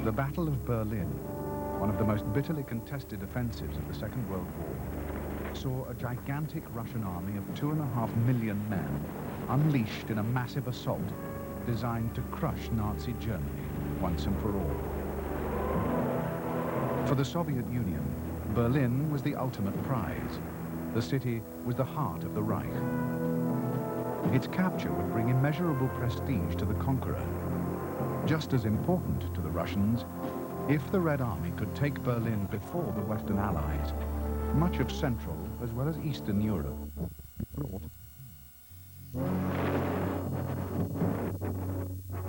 The Battle of Berlin, one of the most bitterly contested offensives of the Second World War, saw a gigantic Russian army of 2.5 million men unleashed in a massive assault designed to crush Nazi Germany once and for all. For the Soviet Union, Berlin was the ultimate prize. The city was the heart of the Reich. Its capture would bring immeasurable prestige to the conqueror. Just as important to the Russians, if the Red Army could take Berlin before the Western Allies, much of Central as well as Eastern Europe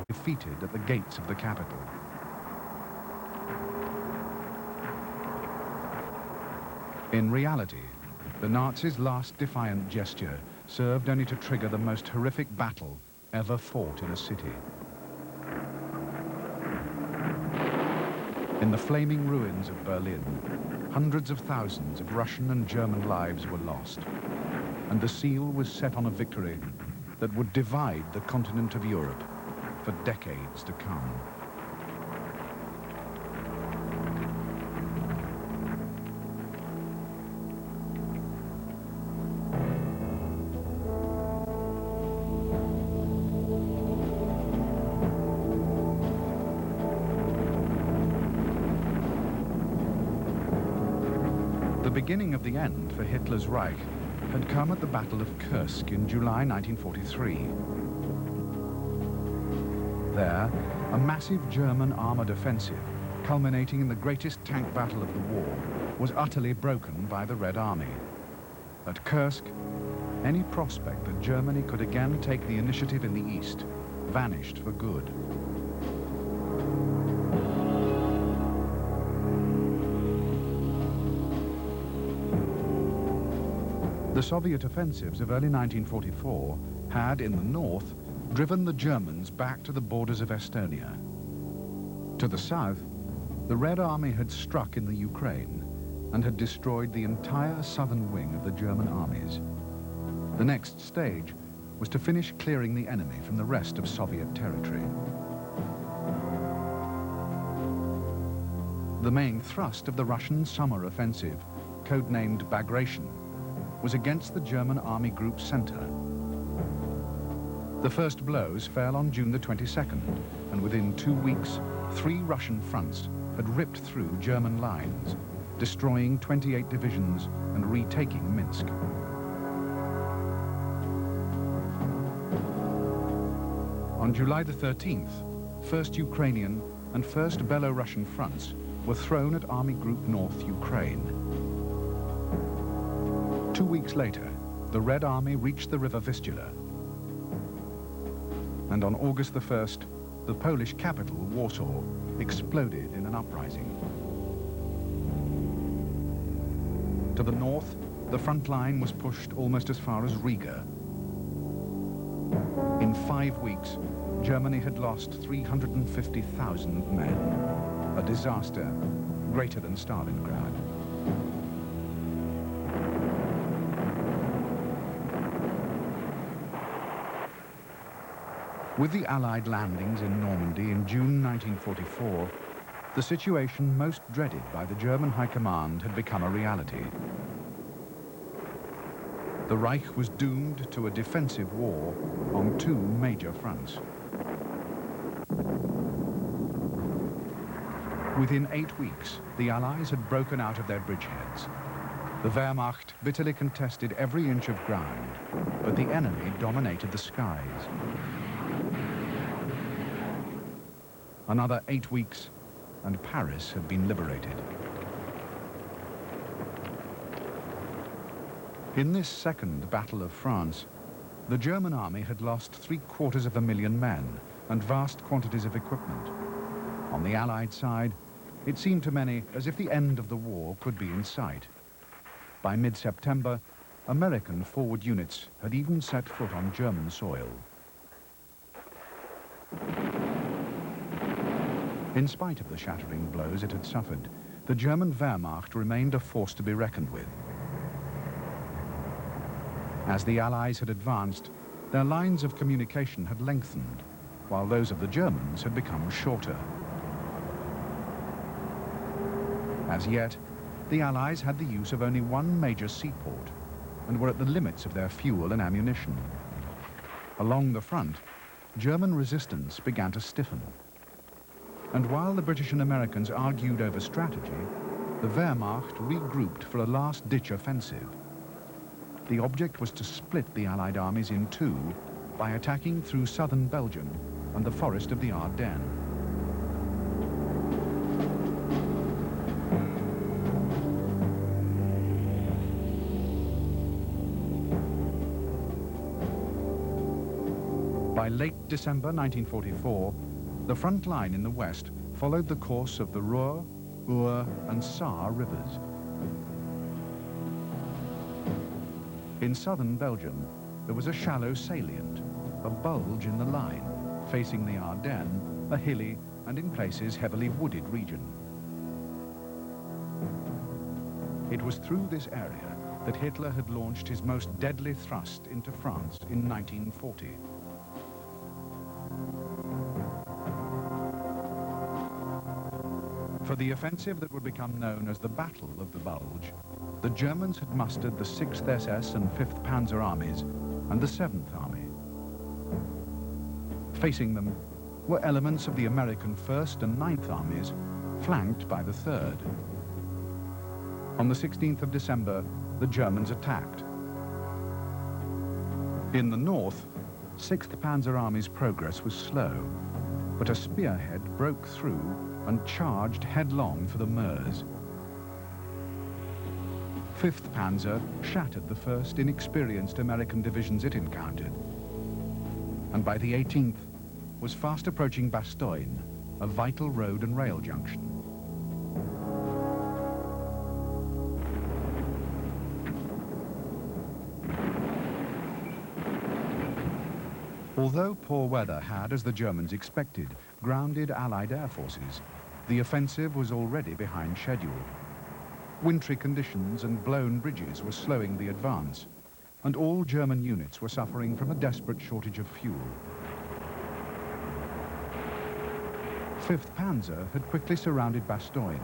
defeated at the gates of the capital. In reality, the Nazis' last defiant gesture served only to trigger the most horrific battle ever fought in a city. In the flaming ruins of Berlin, hundreds of thousands of Russian and German lives were lost, and the seal was set on a victory that would divide the continent of Europe for decades to come. The beginning of the end for Hitler's Reich had come at the Battle of Kursk in July 1943. There, a massive German armored offensive, culminating in the greatest tank battle of the war, was utterly broken by the Red Army. At Kursk, any prospect that Germany could again take the initiative in the east vanished for good. The Soviet offensives of early 1944 had, in the north, driven the Germans back to the borders of Estonia. To the south, the Red Army had struck in the Ukraine and had destroyed the entire southern wing of the German armies. The next stage was to finish clearing the enemy from the rest of Soviet territory. The main thrust of the Russian summer offensive, codenamed Bagration, was against the German Army Group center. The first blows fell on June the 22nd, and within 2 weeks, 3 Russian fronts had ripped through German lines, destroying 28 divisions and retaking Minsk. On July the 13th, 1st Ukrainian and 1st Belarusian fronts were thrown at Army Group North Ukraine. 2 weeks later, the Red Army reached the river Vistula. And on August the 1st, the Polish capital, Warsaw, exploded in an uprising. To the north, the front line was pushed almost as far as Riga. In 5 weeks, Germany had lost 350,000 men, a disaster greater than Stalingrad. With the Allied landings in Normandy in June 1944, the situation most dreaded by the German High Command had become a reality. The Reich was doomed to a defensive war on 2 major fronts. Within 8 weeks, the Allies had broken out of their bridgeheads. The Wehrmacht bitterly contested every inch of ground, but the enemy dominated the skies. Another 8 weeks, and Paris had been liberated. In this second Battle of France, the German army had lost 750,000 men and vast quantities of equipment. On the Allied side, it seemed to many as if the end of the war could be in sight. By mid-September, American forward units had even set foot on German soil. In spite of the shattering blows it had suffered, the German Wehrmacht remained a force to be reckoned with. As the Allies had advanced, their lines of communication had lengthened, while those of the Germans had become shorter. As yet, the Allies had the use of only one major seaport and were at the limits of their fuel and ammunition. Along the front, German resistance began to stiffen. And while the British and Americans argued over strategy, the Wehrmacht regrouped for a last-ditch offensive. The object was to split the Allied armies in two by attacking through southern Belgium and the forest of the Ardennes. By late December 1944, the front line in the west followed the course of the Ruhr, Our and Saar rivers. In southern Belgium, there was a shallow salient, a bulge in the line, facing the Ardennes, a hilly and in places heavily wooded region. It was through this area that Hitler had launched his most deadly thrust into France in 1940. For the offensive that would become known as the Battle of the Bulge, the Germans had mustered the 6th SS and 5th Panzer Armies and the 7th Army. Facing them were elements of the American 1st and 9th Armies, flanked by the 3rd. On the 16th of December, the Germans attacked. In the north, 6th Panzer Army's progress was slow, but a spearhead broke through and charged headlong for the Meuse. 5th Panzer shattered the first inexperienced American divisions it encountered, and by the 18th was fast approaching Bastogne, a vital road and rail junction. Although poor weather had, as the Germans expected, grounded Allied air forces, the offensive was already behind schedule. Wintry conditions and blown bridges were slowing the advance, and all German units were suffering from a desperate shortage of fuel. 5th Panzer had quickly surrounded Bastogne,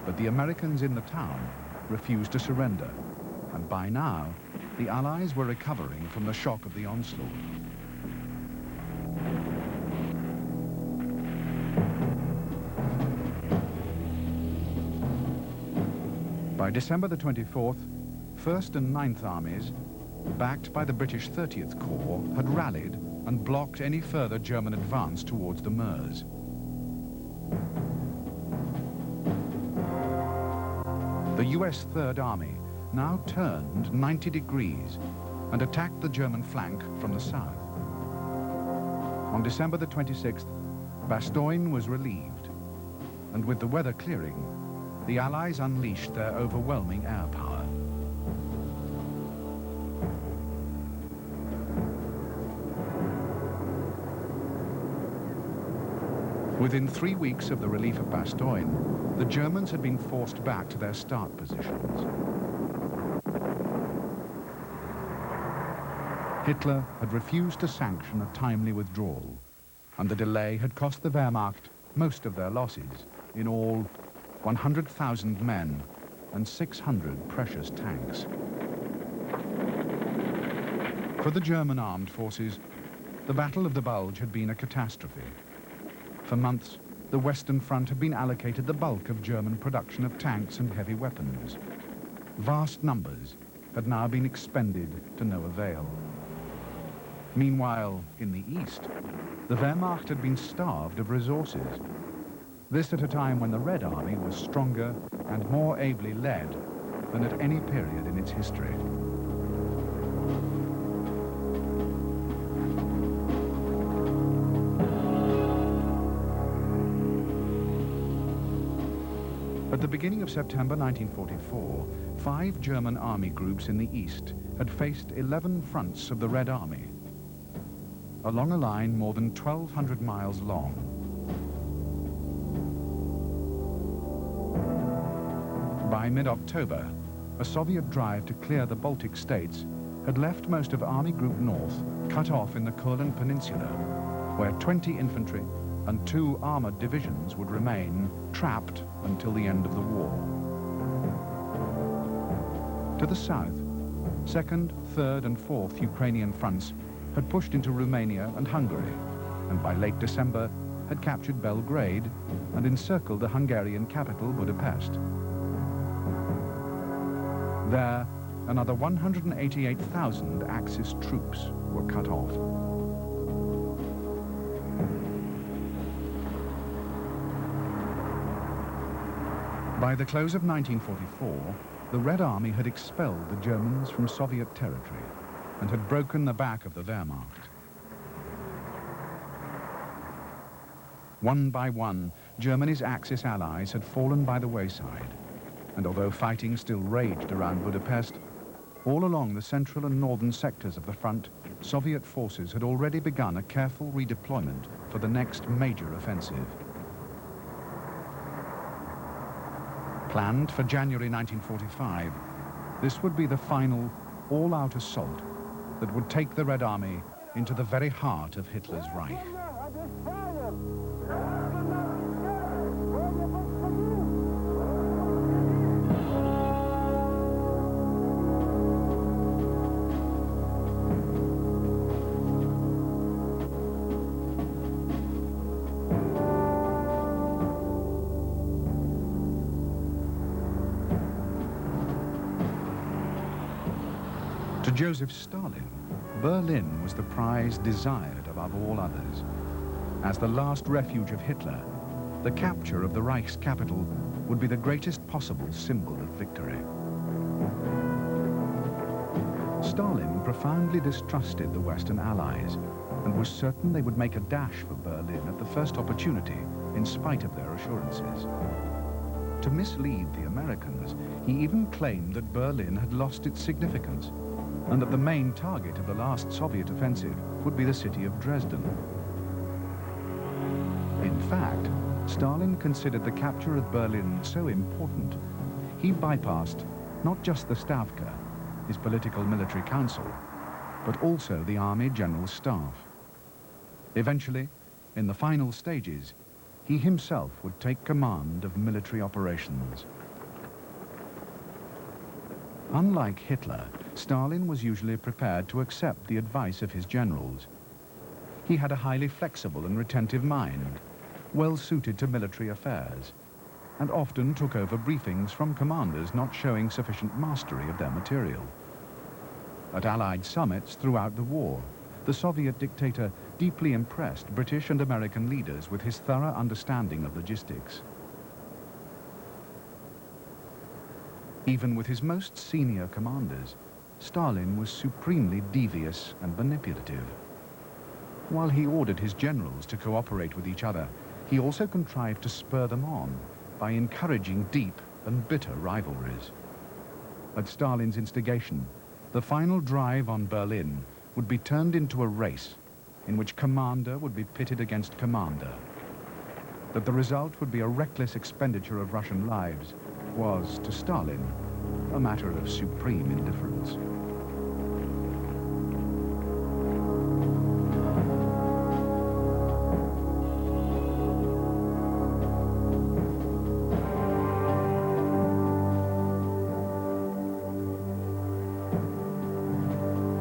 but the Americans in the town refused to surrender, and by now, the Allies were recovering from the shock of the onslaught. By December the 24th, 1st and 9th Armies, backed by the British 30th Corps, had rallied and blocked any further German advance towards the Meuse. The US 3rd Army now turned 90 degrees and attacked the German flank from the south. On December the 26th, Bastogne was relieved, and with the weather clearing, the Allies unleashed their overwhelming air power. Within 3 weeks of the relief of Bastogne, the Germans had been forced back to their start positions. Hitler had refused to sanction a timely withdrawal, and the delay had cost the Wehrmacht most of their losses, in all 100,000 men and 600 precious tanks. For the German armed forces, the Battle of the Bulge had been a catastrophe. For months, the Western Front had been allocated the bulk of German production of tanks and heavy weapons. Vast numbers had now been expended to no avail. Meanwhile, in the east, the Wehrmacht had been starved of resources. This at a time when the Red Army was stronger and more ably led than at any period in its history. At the beginning of September 1944, 5 German army groups in the east had faced 11 fronts of the Red Army, along a line more than 1,200 miles long. By mid-October, a Soviet drive to clear the Baltic states had left most of Army Group North cut off in the Courland Peninsula, where 20 infantry, and 2 armored divisions would remain trapped until the end of the war. To the south, 2nd, 3rd and 4th Ukrainian fronts had pushed into Romania and Hungary, and by late December had captured Belgrade and encircled the Hungarian capital, Budapest. There, another 188,000 Axis troops were cut off. By the close of 1944, the Red Army had expelled the Germans from Soviet territory and had broken the back of the Wehrmacht. One by one, Germany's Axis allies had fallen by the wayside, and although fighting still raged around Budapest, all along the central and northern sectors of the front, Soviet forces had already begun a careful redeployment for the next major offensive. Planned for January 1945, this would be the final, all-out assault that would take the Red Army into the very heart of Hitler's Reich. To Joseph Stalin, Berlin was the prize desired above all others. As the last refuge of Hitler, the capture of the Reich's capital would be the greatest possible symbol of victory. Stalin profoundly distrusted the Western Allies and was certain they would make a dash for Berlin at the first opportunity, in spite of their assurances. To mislead the Americans, he even claimed that Berlin had lost its significance and that the main target of the last Soviet offensive would be the city of Dresden. In fact, Stalin considered the capture of Berlin so important, he bypassed not just the Stavka, his political military council, but also the Army General Staff. Eventually, in the final stages, he himself would take command of military operations. Unlike Hitler, Stalin was usually prepared to accept the advice of his generals. He had a highly flexible and retentive mind, well suited to military affairs, and often took over briefings from commanders not showing sufficient mastery of their material. At Allied summits throughout the war, the Soviet dictator deeply impressed British and American leaders with his thorough understanding of logistics. Even with his most senior commanders, Stalin was supremely devious and manipulative. While he ordered his generals to cooperate with each other, he also contrived to spur them on by encouraging deep and bitter rivalries. At Stalin's instigation, the final drive on Berlin would be turned into a race in which commander would be pitted against commander. That the result would be a reckless expenditure of Russian lives was, to Stalin, a matter of supreme indifference.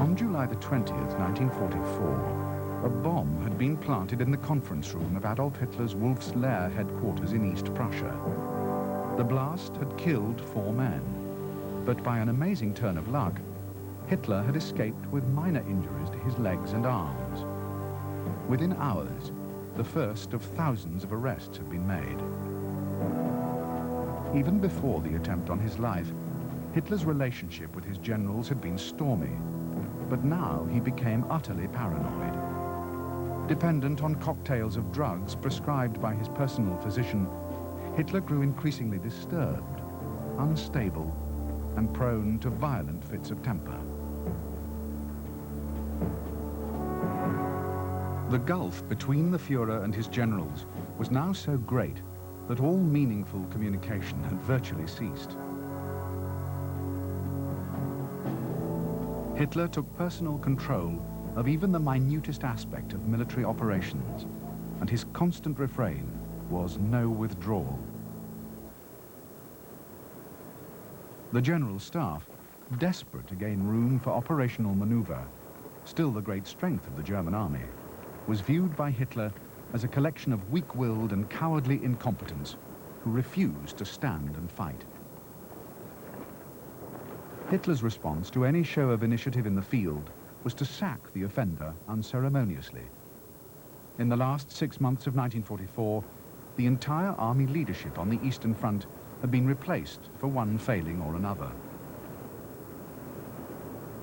On July the 20th, 1944, a bomb had been planted in the conference room of Adolf Hitler's Wolf's Lair headquarters in East Prussia. The blast had killed 4 men, but by an amazing turn of luck, Hitler had escaped with minor injuries to his legs and arms. Within hours, the first of thousands of arrests had been made. Even before the attempt on his life, Hitler's relationship with his generals had been stormy, but now he became utterly paranoid. Dependent on cocktails of drugs prescribed by his personal physician, Hitler grew increasingly disturbed, unstable, and prone to violent fits of temper. The gulf between the Führer and his generals was now so great that all meaningful communication had virtually ceased. Hitler took personal control of even the minutest aspect of military operations, and his constant refrain was no withdrawal. The General Staff, desperate to gain room for operational maneuver, still the great strength of the German army, was viewed by Hitler as a collection of weak-willed and cowardly incompetents who refused to stand and fight. Hitler's response to any show of initiative in the field was to sack the offender unceremoniously. In the last 6 months of 1944, the entire army leadership on the Eastern Front had been replaced for one failing or another.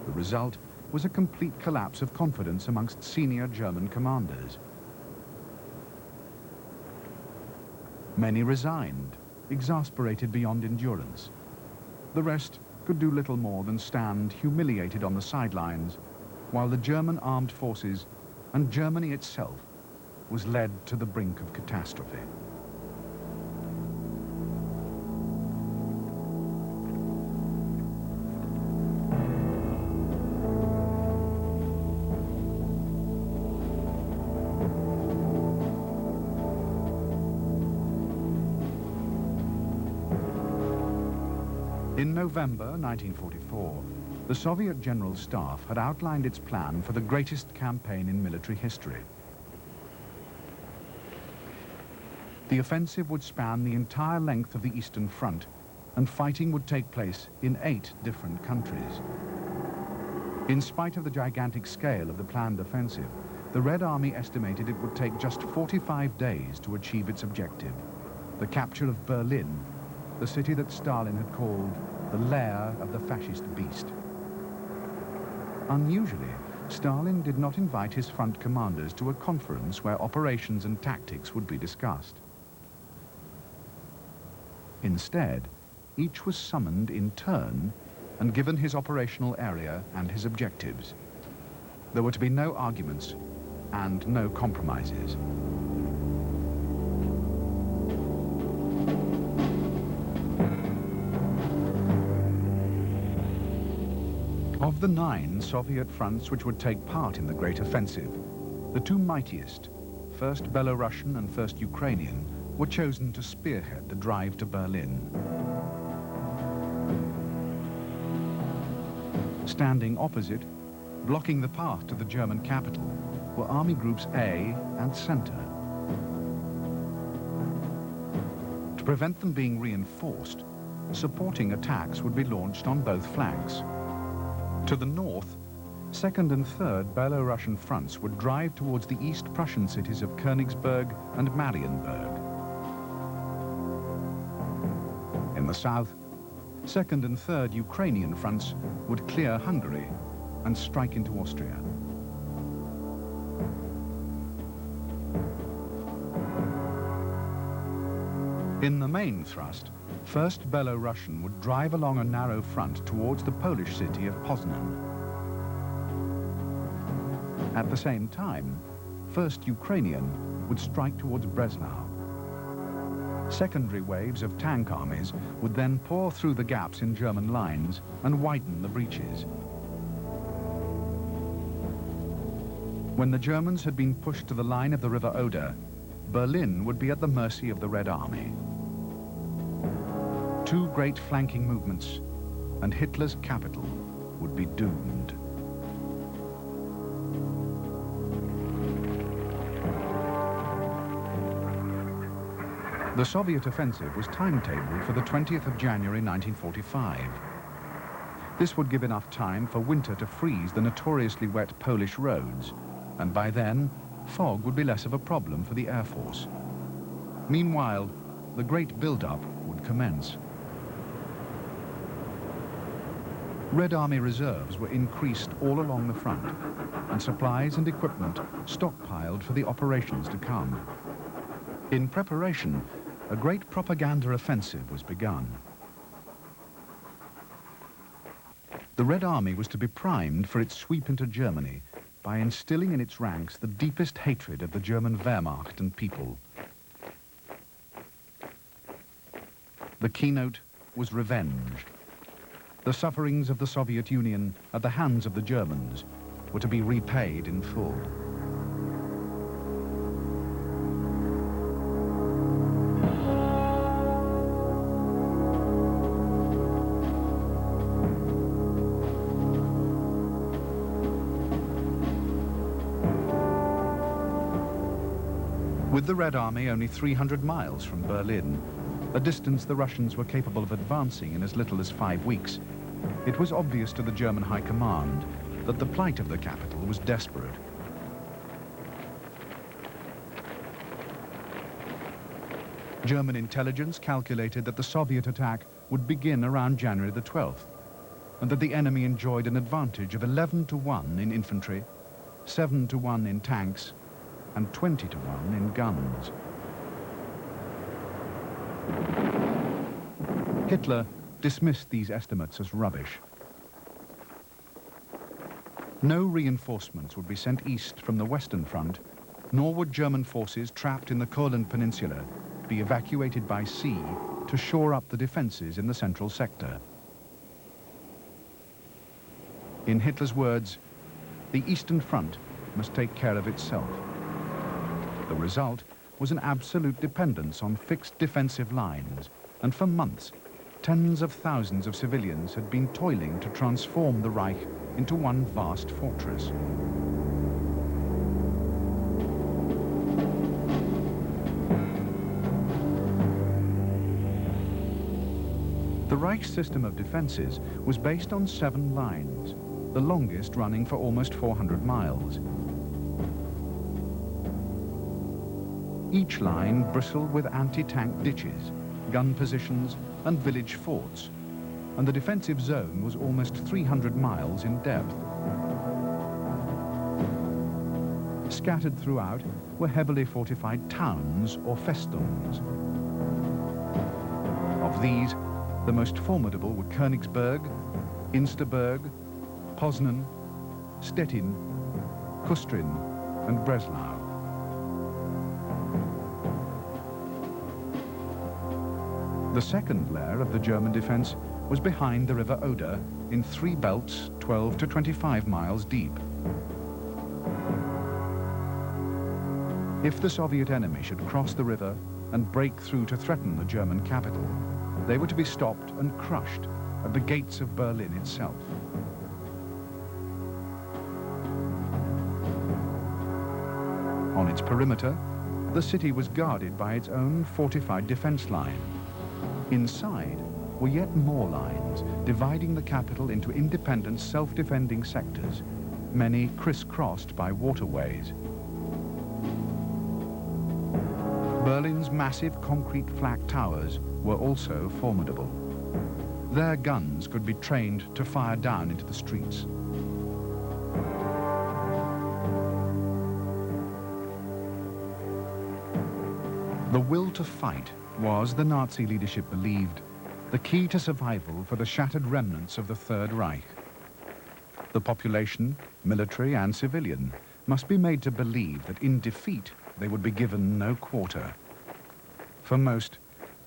The result was a complete collapse of confidence amongst senior German commanders. Many resigned, exasperated beyond endurance. The rest could do little more than stand humiliated on the sidelines while the German armed forces and Germany itself was led to the brink of catastrophe. In November 1944, the Soviet General Staff had outlined its plan for the greatest campaign in military history. The offensive would span the entire length of the Eastern Front, and fighting would take place in 8 different countries. In spite of the gigantic scale of the planned offensive, the Red Army estimated it would take just 45 days to achieve its objective, the capture of Berlin, the city that Stalin had called the lair of the fascist beast. Unusually, Stalin did not invite his front commanders to a conference where operations and tactics would be discussed. Instead, each was summoned in turn and given his operational area and his objectives. There were to be no arguments and no compromises. Of the 9 Soviet fronts which would take part in the Great Offensive, the 2 mightiest, first Belarusian and first Ukrainian, were chosen to spearhead the drive to Berlin. Standing opposite, blocking the path to the German capital, were Army Groups A and Center. To prevent them being reinforced, supporting attacks would be launched on both flanks. To the north, 2nd and 3rd Belarusian fronts would drive towards the East Prussian cities of Königsberg and Marienburg. In the south, 2nd and 3rd Ukrainian fronts would clear Hungary and strike into Austria. In the main thrust, 1st Belarusian would drive along a narrow front towards the Polish city of Poznan. At the same time, 1st Ukrainian would strike towards Breslau. Secondary waves of tank armies would then pour through the gaps in German lines and widen the breaches. When the Germans had been pushed to the line of the River Oder, Berlin would be at the mercy of the Red Army. 2 great flanking movements, and Hitler's capital would be doomed. The Soviet offensive was timetabled for the 20th of January 1945. This would give enough time for winter to freeze the notoriously wet Polish roads, and by then, fog would be less of a problem for the Air Force. Meanwhile, the great build-up would commence. Red Army reserves were increased all along the front, and supplies and equipment stockpiled for the operations to come. In preparation, a great propaganda offensive was begun. The Red Army was to be primed for its sweep into Germany by instilling in its ranks the deepest hatred of the German Wehrmacht and people. The keynote was revenge. The sufferings of the Soviet Union at the hands of the Germans were to be repaid in full. With the Red Army only 300 miles from Berlin, a distance the Russians were capable of advancing in as little as 5 weeks, it was obvious to the German High Command that the plight of the capital was desperate. German intelligence calculated that the Soviet attack would begin around January the 12th, and that the enemy enjoyed an advantage of 11-1 in infantry, 7-1 in tanks, and 20-1 in guns. Hitler dismissed these estimates as rubbish. No reinforcements would be sent east from the Western Front, nor would German forces trapped in the Courland Peninsula be evacuated by sea to shore up the defenses in the central sector. In Hitler's words, the Eastern Front must take care of itself. The result was an absolute dependence on fixed defensive lines, and for months, tens of thousands of civilians had been toiling to transform the Reich into one vast fortress. The Reich's system of defenses was based on 7 lines, the longest running for almost 400 miles. Each line bristled with anti-tank ditches, gun positions, and village forts, and the defensive zone was almost 300 miles in depth. Scattered throughout were heavily fortified towns or festons. Of these, the most formidable were Königsberg, Insterburg, Poznan, Stettin, Kustrin, and Breslau. The second layer of the German defense was behind the River Oder in 3 belts 12 to 25 miles deep. If the Soviet enemy should cross the river and break through to threaten the German capital, they were to be stopped and crushed at the gates of Berlin itself. On its perimeter, the city was guarded by its own fortified defense line. Inside were yet more lines, dividing the capital into independent self-defending sectors, many crisscrossed by waterways. Berlin's massive concrete flak towers were also formidable. Their guns could be trained to fire down into the streets. The will to fight was, the Nazi leadership believed, the key to survival for the shattered remnants of the Third Reich. The population, military and civilian, must be made to believe that in defeat they would be given no quarter. For most,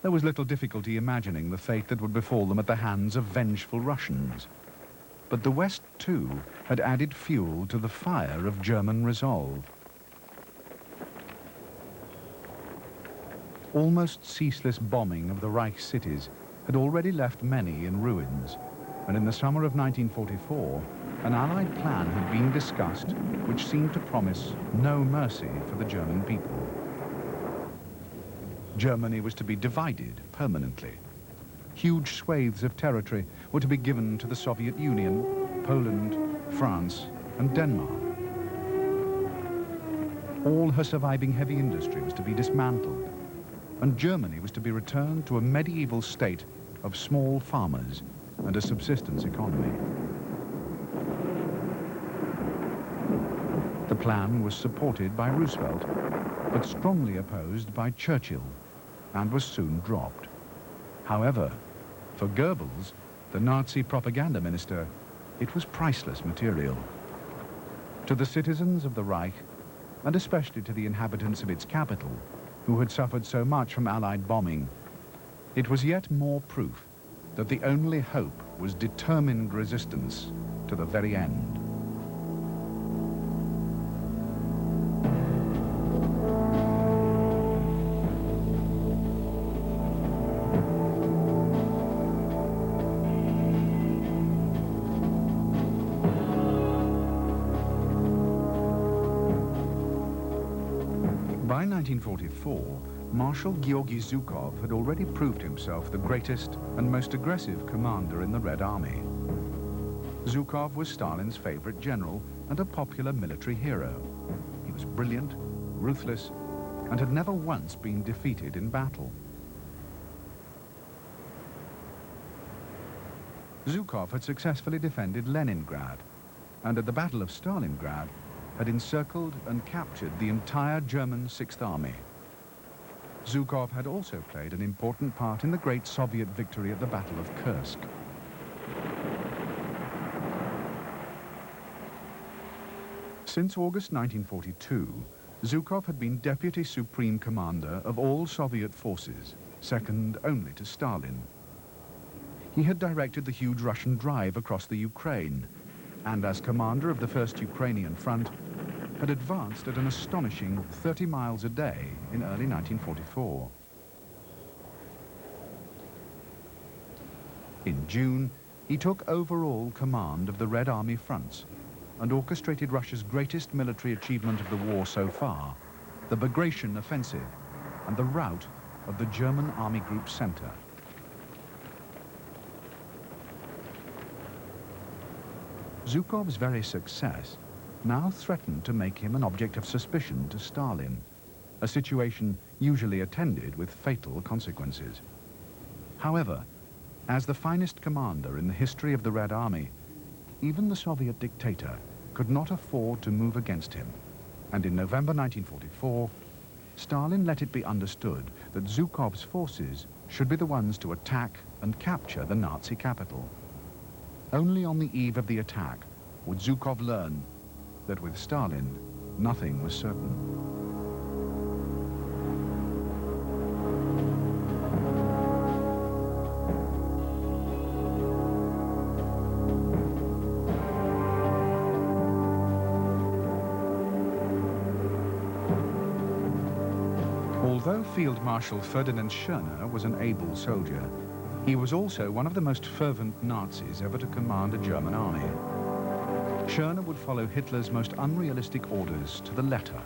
there was little difficulty imagining the fate that would befall them at the hands of vengeful Russians. But the West, too, had added fuel to the fire of German resolve. Almost ceaseless bombing of the Reich cities had already left many in ruins, and in the summer of 1944, an Allied plan had been discussed which seemed to promise no mercy for the German people. Germany was to be divided permanently. Huge swathes of territory were to be given to the Soviet Union, Poland, France, and Denmark. All her surviving heavy industry was to be dismantled, and Germany was to be returned to a medieval state of small farmers and a subsistence economy. The plan was supported by Roosevelt, but strongly opposed by Churchill, and was soon dropped. However, for Goebbels, the Nazi propaganda minister, it was priceless material. To the citizens of the Reich, and especially to the inhabitants of its capital, who had suffered so much from Allied bombing, it was yet more proof that the only hope was determined resistance to the very end. By 1944, Marshal Georgy Zhukov had already proved himself the greatest and most aggressive commander in the Red Army. Zhukov was Stalin's favorite general and a popular military hero. He was brilliant, ruthless, and had never once been defeated in battle. Zhukov had successfully defended Leningrad, and at the Battle of Stalingrad had encircled and captured the entire German Sixth Army. Zhukov had also played an important part in the great Soviet victory at the Battle of Kursk. Since August 1942, Zhukov had been Deputy Supreme Commander of all Soviet forces, second only to Stalin. He had directed the huge Russian drive across the Ukraine, and as commander of the First Ukrainian Front, had advanced at an astonishing 30 miles a day in early 1944. In June, he took overall command of the Red Army fronts and orchestrated Russia's greatest military achievement of the war so far, the Discretion offensive and the rout of the German Army Group Center. Zhukov's very success now threatened to make him an object of suspicion to Stalin, a situation usually attended with fatal consequences. However, as the finest commander in the history of the Red Army, even the Soviet dictator could not afford to move against him, and in November 1944, Stalin let it be understood that Zhukov's forces should be the ones to attack and capture the Nazi capital. Only on the eve of the attack would Zhukov learn that with Stalin, nothing was certain. Although Field Marshal Ferdinand Schörner was an able soldier, he was also one of the most fervent Nazis ever to command a German army. Schörner would follow Hitler's most unrealistic orders to the letter,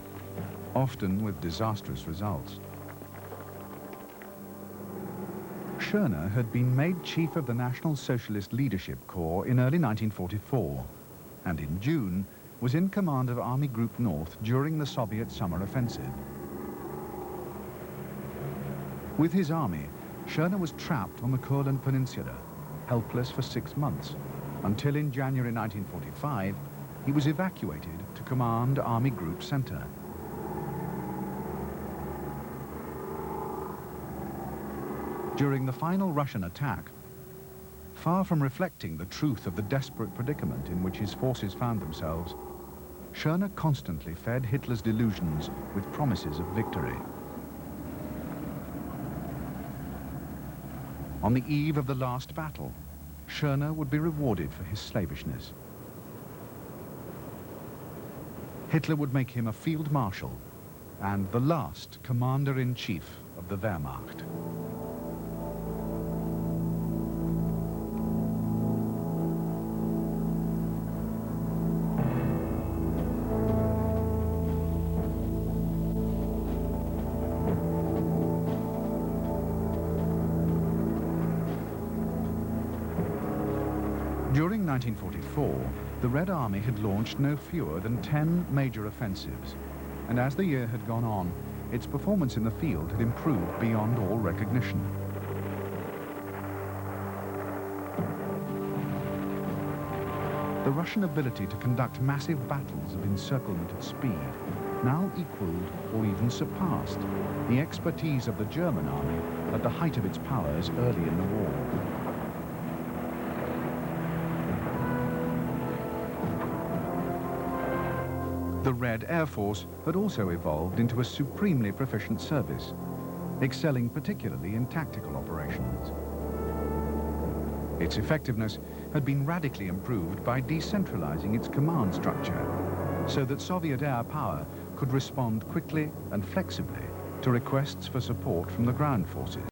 often with disastrous results. Schörner had been made chief of the National Socialist Leadership Corps in early 1944, and in June was in command of Army Group North during the Soviet summer offensive. With his army, Schörner was trapped on the Courland Peninsula, helpless for 6 months, until in January 1945, he was evacuated to command Army Group Center. During the final Russian attack, far from reflecting the truth of the desperate predicament in which his forces found themselves, Schörner constantly fed Hitler's delusions with promises of victory. On the eve of the last battle, Schörner would be rewarded for his slavishness. Hitler would make him a field marshal and the last commander-in-chief of the Wehrmacht. During 1944, the Red Army had launched no fewer than 10 major offensives, and as the year had gone on, its performance in the field had improved beyond all recognition. The Russian ability to conduct massive battles of encirclement at speed now equaled or even surpassed the expertise of the German army at the height of its powers early in the war. The Red Air Force had also evolved into a supremely proficient service, excelling particularly in tactical operations. Its effectiveness had been radically improved by decentralizing its command structure, so that Soviet air power could respond quickly and flexibly to requests for support from the ground forces.